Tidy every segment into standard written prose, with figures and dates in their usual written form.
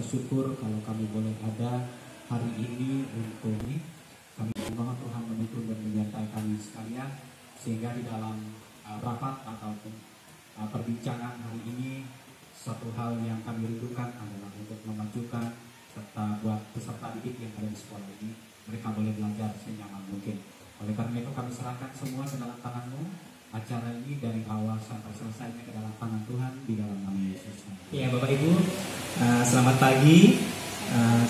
rasa syukur kalau kami boleh ada hari ini untuk ini. Kami mohon Tuhan menuntun dan menyertai kami sekalian, sehingga di dalam rapat ataupun perbincangan hari ini, satu hal yang kami rindukan adalah untuk memajukan serta buat peserta didik yang ada di sekolah ini, mereka boleh belajar senyaman mungkin. Oleh karena itu kami serahkan semua ke dalam tangan-Mu. Acara ini dari awal sampai selesainya ke dalam tangan Tuhan, di dalam nama Yesus. Ya, Bapak Ibu, selamat pagi,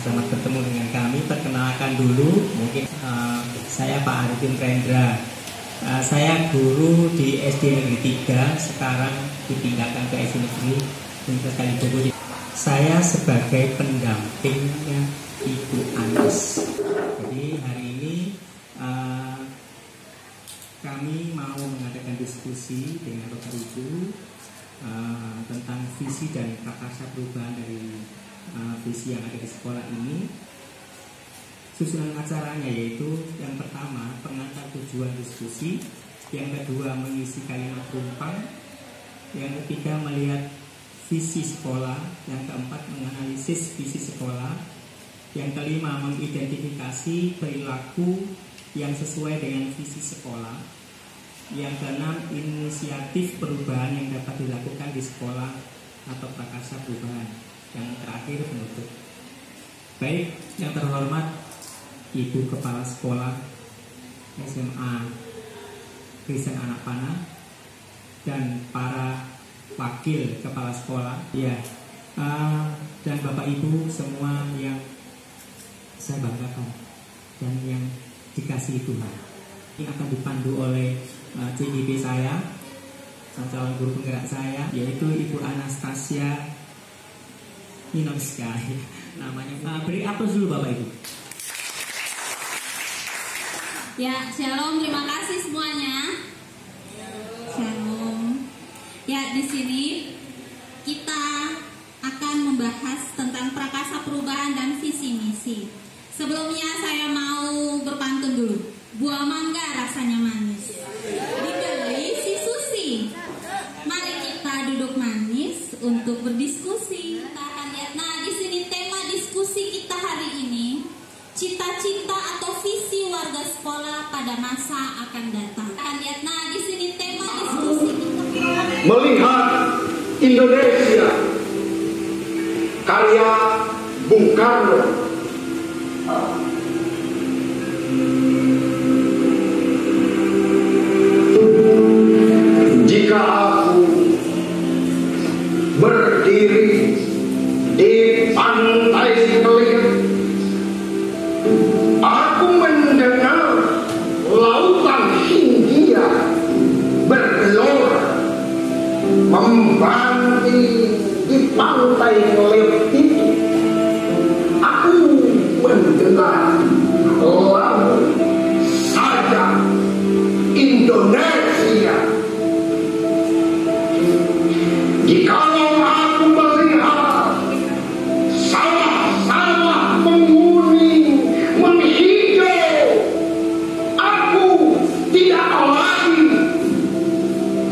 selamat bertemu dengan kami. Perkenalkan dulu, mungkin saya Pak Arifin Rendra. Saya guru di SD Negeri 3, sekarang dipindahkan ke SD Negeri Universitas Kalijogo. Saya sebagai pendampingnya Ibu Anis. Jadi hari ini kami mau mengadakan diskusi dengan Bapak Ibu tentang visi dan prakarsa perubahan dari visi yang ada di sekolah ini. Susunan acaranya yaitu yang pertama pengantar tujuan diskusi, yang kedua mengisi kalimat penumpang, yang ketiga melihat visi sekolah, yang keempat menganalisis visi sekolah, yang kelima mengidentifikasi perilaku yang sesuai dengan visi sekolah, yang keenam inisiatif perubahan yang dapat dilakukan di sekolah atau prakarsa perubahan, yang terakhir penutup. Baik, yang terhormat Ibu Kepala Sekolah SMA Kristen Anak Panah dan para wakil kepala sekolah, ya, dan Bapak Ibu semua yang saya banggakan dan yang dikasihi Tuhan. Ini akan dipandu oleh CDP saya, calon guru penggerak saya, yaitu Ibu Anastasia Ninowska. Namanya. Beri aplaus dulu Bapak Ibu. Ya, shalom, terima kasih semuanya. Shalom. Ya, di sini kita akan membahas tentang prakarsa perubahan dan visi misi. Sebelumnya saya mau berpantun dulu. Buah mangga rasanya manis, dibeli si Susi. Mari kita duduk manis untuk berdiskusi. Kita akan lihat. Nah, di sini tema diskusi kita hari ini, cita-cita atau visi warga sekolah pada masa akan datang. Kita akan lihat. Nah, di sini tema diskusi kita. Melihat Indonesia, karya Bung Karno. Jika aku berdiri di pantai Kelir, aku mendengar lautan Hindia bergelora, membanting di pantai Kelir itu. Aku mendengar lagu saja Indonesia. Jikalau aku melihat sawah-sawah menguning, menghijau, aku tidak lagi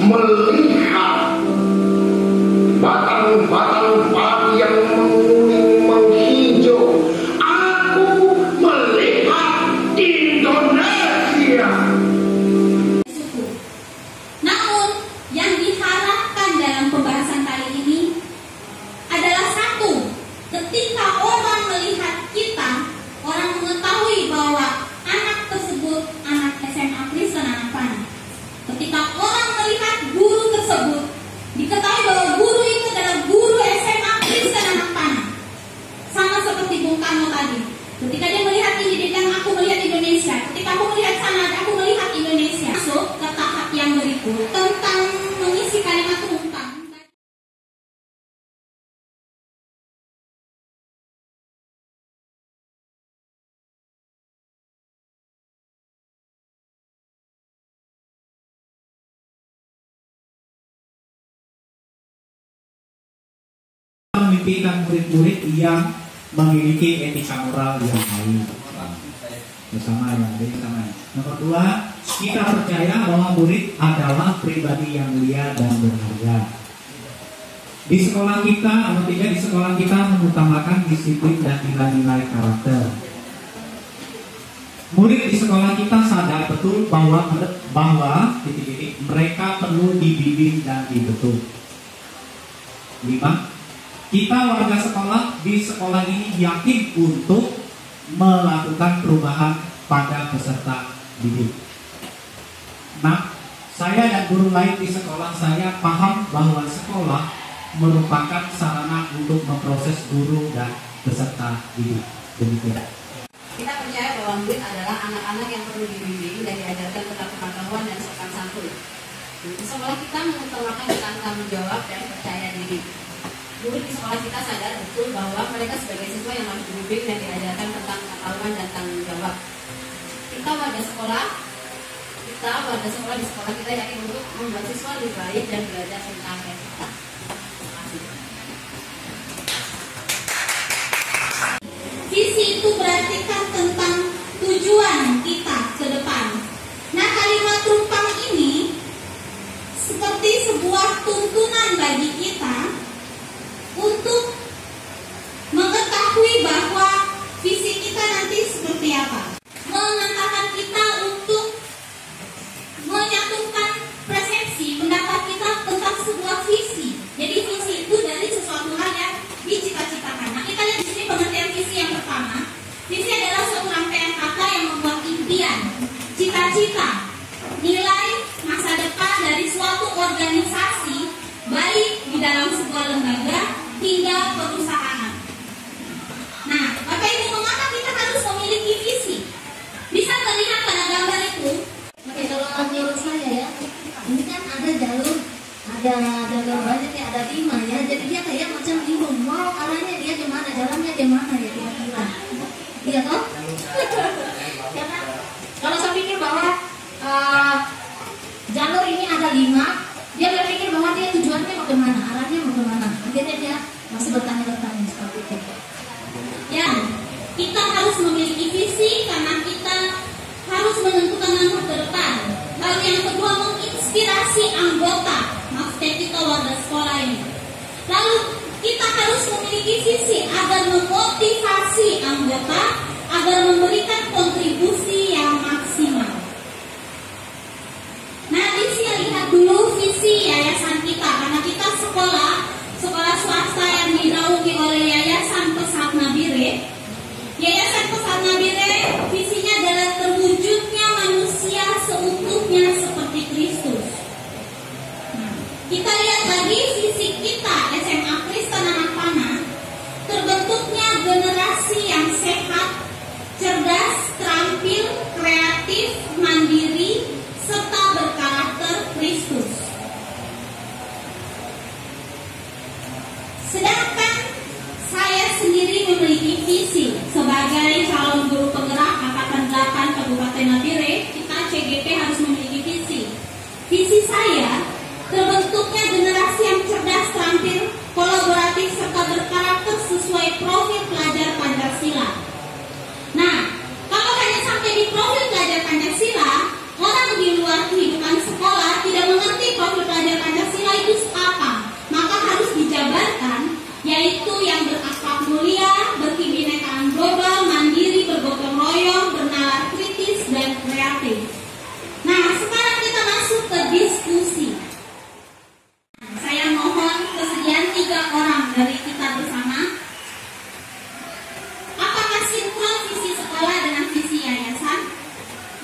melihat batang-batang padi yang menguning, menghijau. Aku melihat Indonesia. Namun, yang diharapkan dalam pembahasan kali ini adalah satu, ketika orang melihat kita, orang mengetahui bahwa anak tersebut anak SMA Kristen Anak Panah. Ketika orang melihat guru tersebut, diketahui bahwa guru itu adalah guru SMA Kristen Anak Panah. Sama seperti Bung Karno tadi. Ketika dia melihat ini, dia bilang aku melihat Indonesia. Ketika aku melihat sana, aku melihat Indonesia. Masuk ke tahap yang berikut tentang mengisi kalimat penumpang. Memimpikan murid-murid yang memiliki etika moral yang baik. Bersama yang bersama. Nomor dua, kita percaya bahwa murid adalah pribadi yang mulia dan berharga. Di sekolah kita, nomor 3, di sekolah kita mengutamakan disiplin dan nilai-nilai karakter. Murid di sekolah kita sadar betul bahwa mereka perlu dibimbing dan dibentuk. 5. Kita warga sekolah di sekolah ini yakin untuk melakukan perubahan pada peserta didik. 6. Saya dan guru lain di sekolah saya paham bahwa sekolah merupakan sarana untuk memproses guru dan peserta didik. Demikian. Kita percaya bahwa murid adalah anak-anak yang perlu dibimbing dan diajarkan tentang pengetahuan dan sopan santun. Di sekolah kita mengutamakan tentang tanggung jawab dan percaya diri. Murid di sekolah kita sadar betul bahwa mereka sebagai siswa yang harus dibimbing dan diajarkan tentang pengetahuan dan tanggung jawab. Kita warga sekolah di sekolah kita yakin untuk membuat siswa lebih baik dan belajar tentang etika. Visi itu berarti kan tentang tujuan kita ke depan. Nah, kalimat tumpang ini seperti sebuah tuntunan bagi kita untuk mengetahui bahwa visi kita nanti seperti apa. Mengantarkan kita untuk menyatukan persepsi pendapat kita tentang sebuah visi. Jadi visi itu dari sesuatu hal yang dicita-citakan. Nah, kita lihat di sini pengertian visi yang pertama. Visi adalah suatu rangkaian kata yang membuat impian, cita-cita, nilai masa depan dari suatu organisasi, baik di dalam sebuah lembaga hingga perusahaan. Nah, Bapak Ibu, mengapa kita harus memiliki visi? Bisa terlihat pada gambar itu. Oke, kalau menurut saya ya, ini kan ada jalur banyak ya, ada 5 ya, jadi dia kayak macam bingung mau arahnya dia di mana, jalannya di mana ya kira-kira. Iya toh? Karena kalau saya pikir bahwa jalur ini ada 5, dia berpikir bahwa dia tujuannya mau kemana, arahnya mau kemana, akhirnya dia masih bertanya-tanya seperti itu. Ya, kita harus memiliki visi karena kita harus menentukan langkah ke depan. Lalu yang kedua, menginspirasi anggota, maksudnya kita warga sekolah ini. Lalu kita harus memiliki visi agar memotivasi anggota agar memberikan kontribusi yang maksimal. Nah, di sini lihat dulu visi yayasan kita, karena kita sekolah swasta yang dinaungi oleh Yayasan Pesat Nabire. Yayasan Pesat Nabire visinya adalah terwujudnya manusia seutuhnya seperti Kristus. Nah, kita lihat lagi visi kita SMA Kristen Anak Panah, terbentuknya generasi yang sehat, cerdas, terampil, kreatif, mandiri, serta berkarakter Kristus. Sedangkan saya sendiri memiliki visi sebagai calon guru penggerak Angkatan 8 Kabupaten Nabire. Kita CGP harus memiliki visi. Visi saya terbentuknya generasi yang cerdas, terampil, kolaboratif, serta berkarakter sesuai profil pelajar Pancasila. Nah, kalau hanya sampai di profil pelajar Pancasila, orang di luar kehidupan sekolah tidak mengerti profil pelajar Pancasila itu apa. Maka harus dijabarkan, yaitu yang berakhlak mulia, berkebinekaan global, mandiri, bergotong royong, bernalar kritis, dan kreatif. Nah, sekarang kita masuk ke diskusi. Saya mohon kesediaan 3 orang dari kita bersama. Apakah sinkron visi sekolah dengan visi yayasan?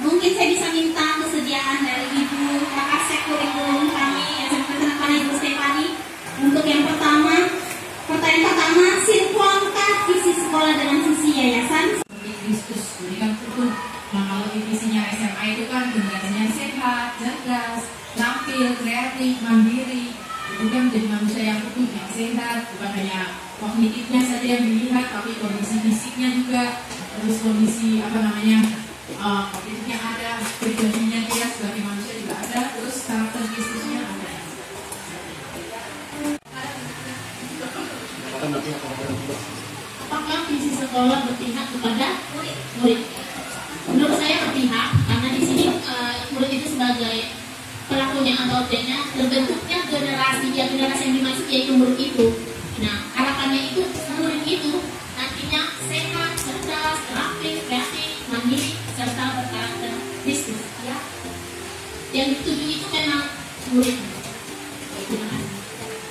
Mungkin saya bisa minta kesediaan dari Ibu Kapasek Kurikulum kami, SMK Anak Panah, Ibu Stefani. Untuk yang pertama, pertanyaan pertama, sinkronkah visi sekolah dengan visi yayasan? Kristus, jadi kan itu, nah kalau di visinya SMA itu kan generasinya sehat, cerdas, terampil, kreatif, mandiri. Itu kan menjadi manusia yang utuh, yang sehat, bukan hanya kognitifnya saja yang dilihat, tapi kondisi fisiknya juga, terus kondisi kognitifnya ada, pribadinya dia sebagai manusia juga ada, terus karakter Kristusnya ada. Apakah visi sekolah berpihak kepada murid? Menurut saya berpihak, karena di sini murid itu sebagai pelaku satunya atau objeknya terbentuknya generasi yang dimaksud yaitu murid itu. Nah, harapannya itu murid itu nantinya sehat, cerdas, terampil, kreatif, mandiri, serta berkarakter bisnis. Ya, yang dituju itu memang murid.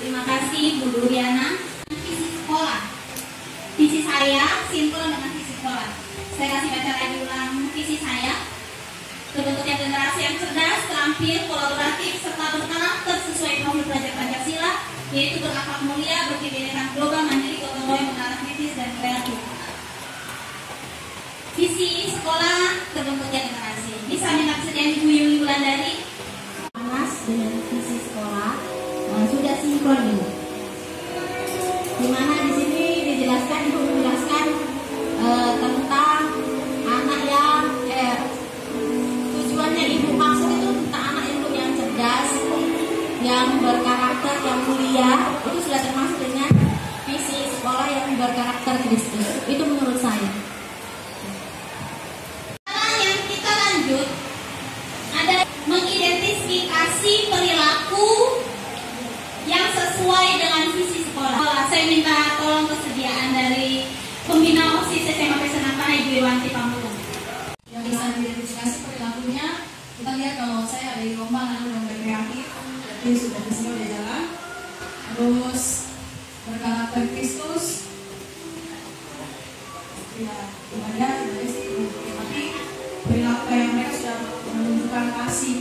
Terima kasih Bu Duriana. Visi sekolah. Visi saya sinkron dengan visi sekolah. Saya kasih baca lagi ulang visi saya. Terbentuknya generasi yang cerdas, terampil, kolaboratif, serta berkarakter sesuai profil pelajar Pancasila, yaitu berakhlak mulia, berkebinekaan global, mandiri, gotong royong, mengarah kritis dan kreatif. Visi sekolah terbentuknya generasi. Bisa minta kesediaan Ibu Yuli Wulandari. Panas dengan visi sekolah sudah sinkron ini. Dimana di sini dijelaskan, Ibu menjelaskan tentang anak yang tujuannya Ibu maksud itu tentang anak yang cerdas, yang berkarakter, yang mulia, itu sudah termasuk dengan visi sekolah yang berkarakter Kristus. Itu menurut saya. Sekarang yang kita lanjut ada mengidentifikasi perilaku yang sesuai dengan visi sekolah. Saya minta tolong kesediaan dari pembina OSIS SMA Pesenapana Ibu Iwanti Pamulung. Yang bisa diidentifikasi perilakunya, kita lihat kalau saya ada di lomba kreatif, berarti sudah di sini udah jalan. Terus berkarakter Kristus, ya ibadah sih, tapi perilaku yang mereka sudah menunjukkan kasih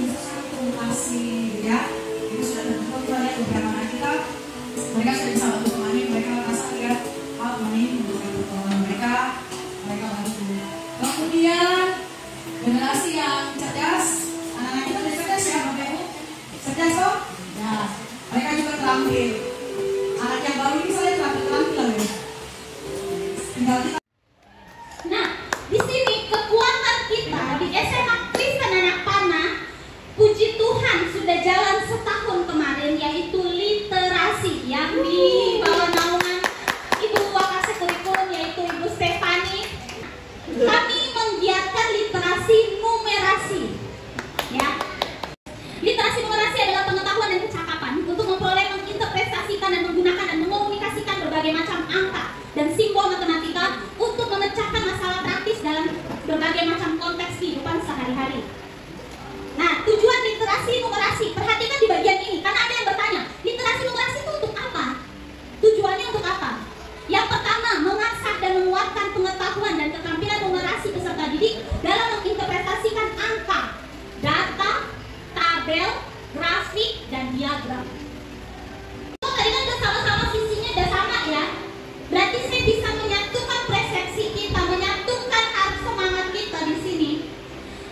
ya, itu sudah tentu kita lihat beberapa anak kita, mereka sudah bisa bantu temani, mereka merasa lihat temani membutuhkan pertolongan mereka bantu. Kemudian generasi yang cerdas, anak-anak kita sudah cerdas ya Bapak Ibu, cerdas kok? Ya, mereka juga terampil. Anak yang baru ini saya terampil ya. Tinggal kita. Nah, di sini kekuatan kita di SMA Kristen Anak Panah, puji Tuhan sudah jalan setahun kemarin, yaitu literasi yang di bawah naungan Ibu Wakasek Kurikulum yaitu Ibu Stefani. Kami menggiatkan literasi numerasi. Ya. Literasi numerasi adalah pengetahuan dan kecakapan untuk memperoleh, menginterpretasikan dan menggunakan dan mengomunikasikan berbagai macam angka dan simbol matematika untuk memecahkan masalah praktis dalam berbagai macam konteks kehidupan sehari-hari. Nah, tujuan literasi numerasi, perhatikan di bagian ini, karena ada yang bertanya, literasi numerasi itu untuk apa? Tujuannya untuk apa? Yang pertama, mengasah dan menguatkan pengetahuan dan keterampilan numerasi peserta didik dalam menginterpretasikan angka, data, tabel, grafik, dan diagram. Tadi kan udah sama-sama visinya udah sama ya. Berarti saya bisa menyatukan persepsi kita, menyatukan semangat kita di sini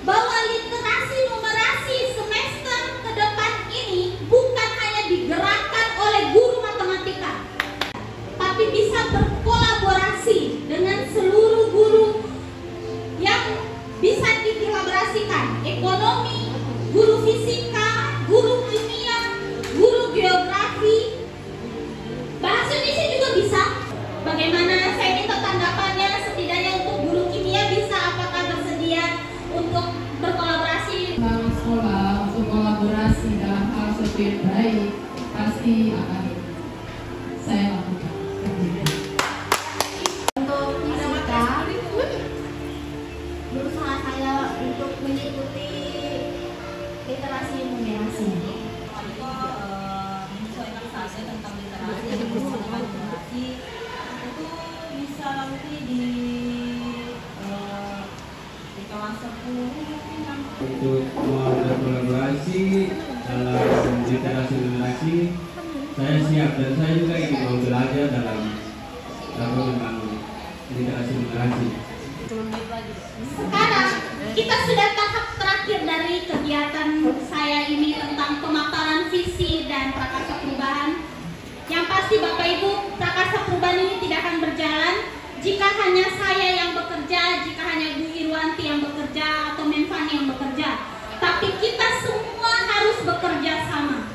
bahwa literasi numerasi semester ke depan ini bukan hanya digerakkan oleh guru matematika, tapi bisa berkolaborasi dengan seluruh guru yang bisa dikolaborasikan, ekonomi, guru fisika, guru kimia, guru geografi, bahasa Indonesia juga bisa. Bagaimana saya minta tanggapannya setidaknya untuk guru kimia bisa, apakah bersedia untuk berkolaborasi? Kalau sekolah untuk kolaborasi dalam hal sesuatu yang baik pasti akan saya lakukan. Untuk fisika, berusaha saya untuk mengikuti literasi numerasi. Menyesuaikan saja tentang literasi dan menyesuaikan numerasi itu bisa nanti di kelas 10 untuk mau berkolaborasi dalam literasi numerasi. Saya siap dan saya juga ingin mau belajar dalam literasi numerasi. Sekarang kita sudah tahap terakhir dari kegiatan saya ini tentang pemaparan visi dan prakarsa perubahan. Yang pasti Bapak Ibu, prakarsa perubahan ini tidak akan berjalan jika hanya saya yang bekerja, jika hanya Bu Irwanti yang bekerja atau Memfani yang bekerja. Tapi kita semua harus bekerja sama.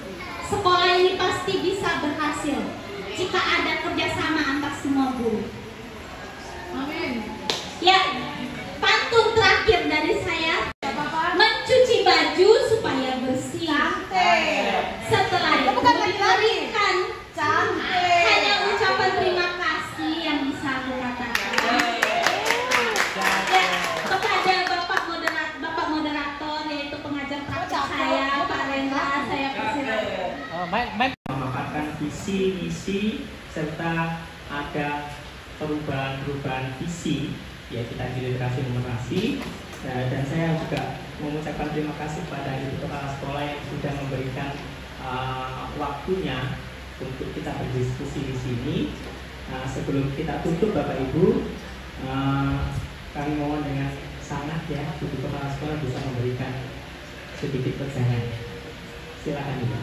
Sekolah ini pasti bisa berhasil jika ada kerjasama antar semua guru. Amin. Ya, pantun terakhir dari saya, mencuci baju supaya bersih. memaparkan visi, misi, serta ada perubahan-perubahan visi, ya kita di literasi numerasi. Dan saya juga mengucapkan terima kasih kepada Ibu Kepala Sekolah yang sudah memberikan waktunya untuk kita berdiskusi di sini. Sebelum kita tutup Bapak Ibu, kami mohon dengan sangat ya Ibu Kepala Sekolah bisa memberikan sedikit pesannya. Silakan Ibu.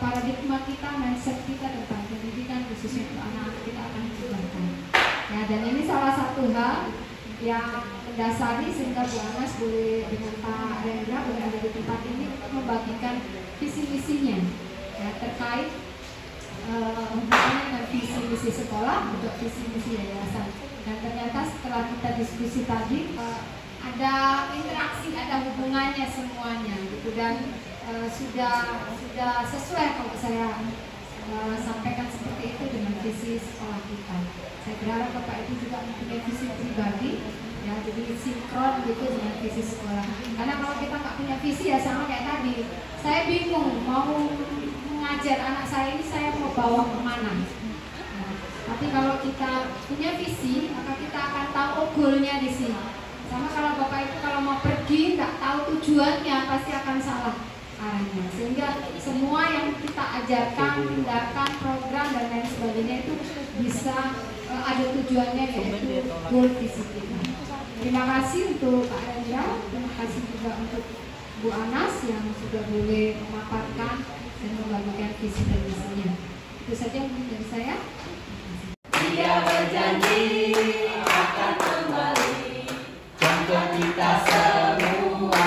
Paradigma kita, mindset kita tentang pendidikan khususnya untuk anak-anak kita akan diubahkan. Ya, dan ini salah satu hal yang mendasari sehingga Bu Anas boleh dengan Pak Rendra boleh ada di tempat ini untuk membagikan visi misinya ya, terkait hubungannya dengan visi misi sekolah untuk visi misi yayasan. Dan ternyata setelah kita diskusi tadi ada interaksi, ada hubungannya semuanya gitu, dan sudah sesuai kalau saya sampaikan seperti itu dengan visi sekolah kita. Saya berharap Bapak Ibu juga mempunyai visi pribadi ya, jadi sinkron gitu dengan visi sekolah. Karena kalau kita nggak punya visi ya sama kayak tadi, saya bingung mau mengajar anak saya ini saya mau bawa kemana. Nah, tapi kalau kita punya visi maka kita akan tahu goalnya di sini. Sama kalau Bapak Ibu kalau mau pergi nggak tahu tujuannya pasti akan salah arahnya. Sehingga semua yang kita ajarkan, tindakan, program dan lain sebagainya itu bisa ada tujuannya, yaitu goal visi kita. Terima kasih untuk Pak Rendra, terima kasih juga untuk Bu Anas yang sudah boleh memaparkan dan membagikan visi dan misinya. Itu saja mungkin dari saya. Dia berjanji akan kembali untuk kita semua.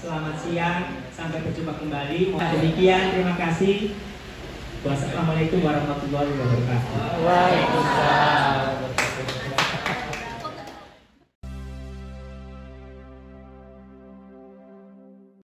Selamat siang, sampai berjumpa kembali. Demikian, terima kasih. Wassalamualaikum warahmatullahi wabarakatuh. Waalaikumsalam.